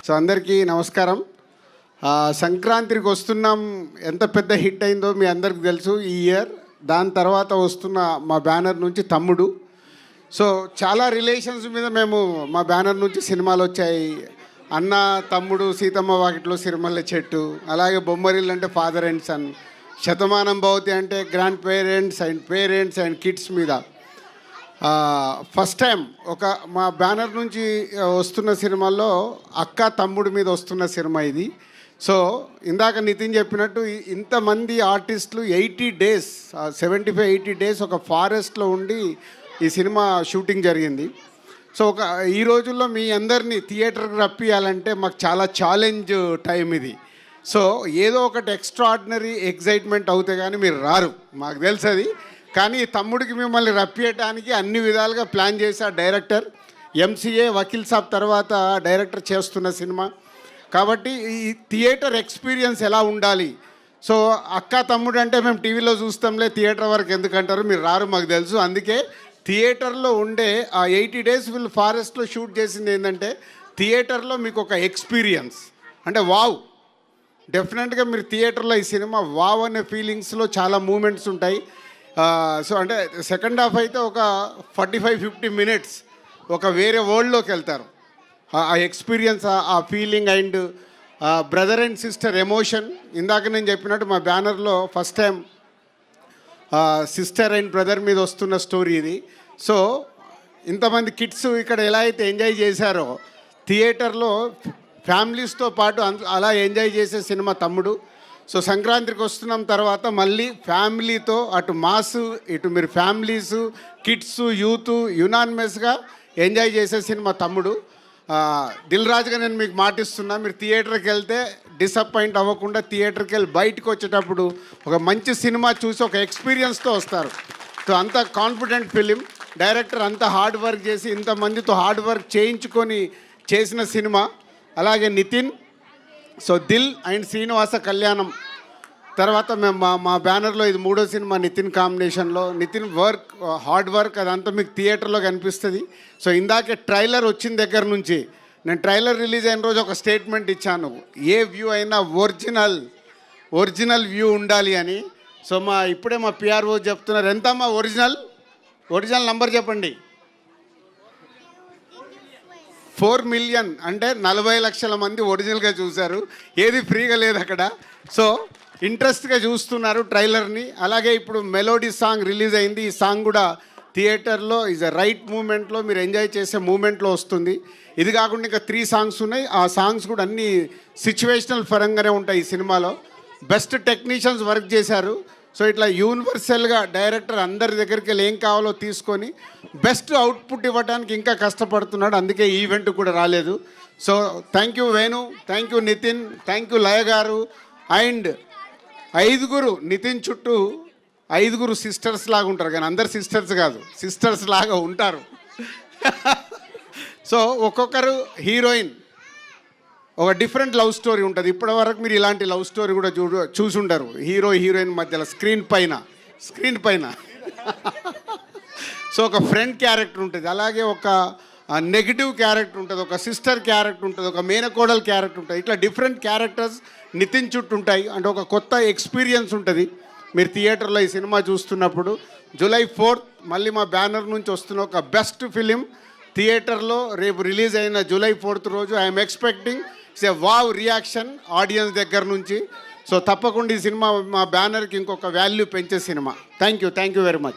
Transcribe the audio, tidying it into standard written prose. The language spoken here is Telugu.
సో అందరికీ నమస్కారం. సంక్రాంతికి వస్తున్నాం, ఎంత పెద్ద హిట్ అయిందో మీ అందరికి తెలుసు ఈ ఇయర్. దాని తర్వాత వస్తున్న మా బ్యానర్ నుంచి తమ్ముడు. సో చాలా రిలేషన్స్ మీద మేము మా బ్యానర్ నుంచి సినిమాలు వచ్చాయి. అన్న, తమ్ముడు, సీతమ్మ వాకిట్లో సిరిమల్లె చెట్టు, అలాగే బొమ్మరిల్లు అంటే father and sun, Shatamanam Bhavati అంటే గ్రాండ్ పేరెంట్స్ అండ్ కిడ్స్ మీద. ఫస్ట్ టైం ఒక మా బ్యానర్ నుంచి వస్తున్న సినిమాల్లో అక్క తమ్ముడు మీద వస్తున్న సినిమా ఇది. సో ఇందాక నితిన్ చెప్పినట్టు ఇంతమంది ఆర్టిస్టులు 80 days 75-80 days ఒక ఫారెస్ట్లో ఉండి ఈ సినిమా షూటింగ్ జరిగింది. సో ఈ రోజుల్లో మీ అందరినీ థియేటర్కి రప్పియాలంటే మాకు చాలా ఛాలెంజ్ టైం ఇది. సో ఏదో ఒకటి ఎక్స్ట్రాడినరీ ఎగ్జైట్మెంట్ అవుతే కానీ మీరు రారు, మాకు తెలుసు అది. కానీ తమ్ముడికి మిమ్మల్ని రప్పియటానికి అన్ని విధాలుగా ప్లాన్ చేశారు డైరెక్టర్. ఎంసీఏ వకీల్ సాబ్ తర్వాత డైరెక్టర్ చేస్తున్న సినిమా కాబట్టి ఈ థియేటర్ ఎక్స్పీరియన్స్ ఎలా ఉండాలి. సో అక్క తమ్ముడు అంటే మేము టీవీలో చూస్తాంలే, థియేటర్ వరకు ఎందుకంటారు, మీరు రారు, మాకు తెలుసు. అందుకే థియేటర్లో ఉండే ఆ 80 days వీళ్ళు ఫారెస్ట్లో షూట్ చేసింది ఏంటంటే థియేటర్లో మీకు ఒక ఎక్స్పీరియన్స్ అంటే వావ్. డెఫినెట్గా మీరు థియేటర్లో ఈ సినిమా వావ్ అనే ఫీలింగ్స్లో చాలా మూమెంట్స్ ఉంటాయి. సో అంటే సెకండ్ హాఫ్ అయితే ఒక 45-50 minutes ఒక వేరే వరల్డ్లోకి వెళ్తారు. ఆ ఎక్స్పీరియన్స్, ఆ feeling and brother and sister emotion. ఇందాక నేను చెప్పినట్టు మా బ్యానర్లో first time sister and brother మీద వస్తున్న స్టోరీ ఇది. సో ఇంతమంది కిడ్స్ ఇక్కడ ఎలా అయితే ఎంజాయ్ చేశారో థియేటర్లో ఫ్యామిలీస్తో పాటు అలా ఎంజాయ్ చేసే సినిమా తమ్ముడు. సో సంక్రాంతికి వస్తున్నాం తర్వాత మళ్ళీ ఫ్యామిలీతో అటు మాసు ఇటు మీరు ఫ్యామిలీసు కిడ్స్ యూత్ యునానిమస్గా ఎంజాయ్ చేసే సినిమా తమ్ముడు. దిల్ రాజుగా నేను మీకు మాటిస్తున్నా, మీరు థియేటర్కి వెళ్తే డిసప్పాయింట్ అవ్వకుండా థియేటర్కి వెళ్ళి బయటకు వచ్చేటప్పుడు ఒక మంచి సినిమా చూసి ఒక ఎక్స్పీరియన్స్తో వస్తారు. సో అంత కాన్ఫిడెంట్ ఫిలిం. డైరెక్టర్ అంత హార్డ్ వర్క్ చేసి ఇంతమందితో హార్డ్ వర్క్ చేయించుకొని చేసిన సినిమా. అలాగే నితిన్, సో దిల్ అండ్ శ్రీనివాస కళ్యాణం తర్వాత మేము మా బ్యానర్లో ఇది 3వ సినిమా నితిన్ కాంబినేషన్లో. నితిన్ వర్క్, హార్డ్ వర్క్ అదంతా మీకు థియేటర్లో కనిపిస్తుంది. సో ఇందాకే ట్రైలర్ వచ్చిన దగ్గర నుంచి నేను ట్రైలర్ రిలీజ్ అయిన రోజు ఒక స్టేట్మెంట్ ఇచ్చాను, ఏ వ్యూ అయినా ఒరిజినల్ వ్యూ ఉండాలి అని. సో ఇప్పుడే మా పిఆర్ఓ చెప్తున్నారు, ఎంతమ్మా ఒరిజినల్ నంబర్ చెప్పండి. 4 million అంటే 40 లక్షల మంది ఒరిజినల్గా చూశారు, ఏది ఫ్రీగా లేదు అక్కడ. సో ఇంట్రెస్ట్గా చూస్తున్నారు ట్రైలర్ని. అలాగే ఇప్పుడు మెలోడీ సాంగ్ రిలీజ్ అయింది. ఈ సాంగ్ కూడా థియేటర్లో ఈజ్ అ రైట్ మూమెంట్లో మీరు ఎంజాయ్ చేసే మూమెంట్లో వస్తుంది. ఇది కాకుండా ఇంకా 3 songs ఉన్నాయి. ఆ సాంగ్స్ కూడా అన్ని సిచ్యువేషనల్ పరంగానే ఉంటాయి ఈ సినిమాలో. బెస్ట్ టెక్నీషియన్స్ వర్క్ చేశారు. సో ఇట్లా యూనివర్సల్గా డైరెక్టర్ అందరి దగ్గరికి వెళ్ళి ఏం కావాలో తీసుకొని బెస్ట్ అవుట్పుట్ ఇవ్వడానికి ఇంకా కష్టపడుతున్నాడు. అందుకే ఈవెంట్ కూడా రాలేదు. So thank you Venu, thank you Nitin, thank you Laya garu. And 5 Nitin చుట్టూ 5 సిస్టర్స్ లాగా ఉంటారు, కానీ అందరు సిస్టర్స్ కాదు, సిస్టర్స్ లాగా ఉంటారు. సో ఒక్కొక్కరు హీరోయిన్ ఒక డిఫరెంట్ లవ్ స్టోరీ ఉంటుంది. ఇప్పటి వరకు మీరు ఇలాంటి లవ్ స్టోరీ కూడా చూసుండరు హీరో హీరోయిన్ మధ్యలో స్క్రీన్ పైన. సో ఒక ఫ్రెండ్ క్యారెక్టర్ ఉంటుంది, అలాగే ఒక నెగిటివ్ క్యారెక్టర్ ఉంటుంది, ఒక సిస్టర్ క్యారెక్టర్ ఉంటుంది, ఒక మేనకోడల్ క్యారెక్టర్ ఉంటుంది. ఇట్లా డిఫరెంట్ క్యారెక్టర్స్ నితిన్ చుట్టూ ఉంటాయి. అంటే ఒక కొత్త ఎక్స్పీరియన్స్ ఉంటుంది మీరు థియేటర్లో ఈ సినిమా చూస్తున్నప్పుడు. July 4th మళ్ళీ మా బ్యానర్ నుంచి వస్తున్న ఒక బెస్ట్ ఫిలిం థియేటర్లో రేపు రిలీజ్ అయిన July 4th రోజు I'm expecting wow reaction audience దగ్గర నుంచి. సో తప్పకుండా ఈ సినిమా మా బ్యానర్కి ఇంకొక వాల్యూ పెంచే cinema. Thank you very much.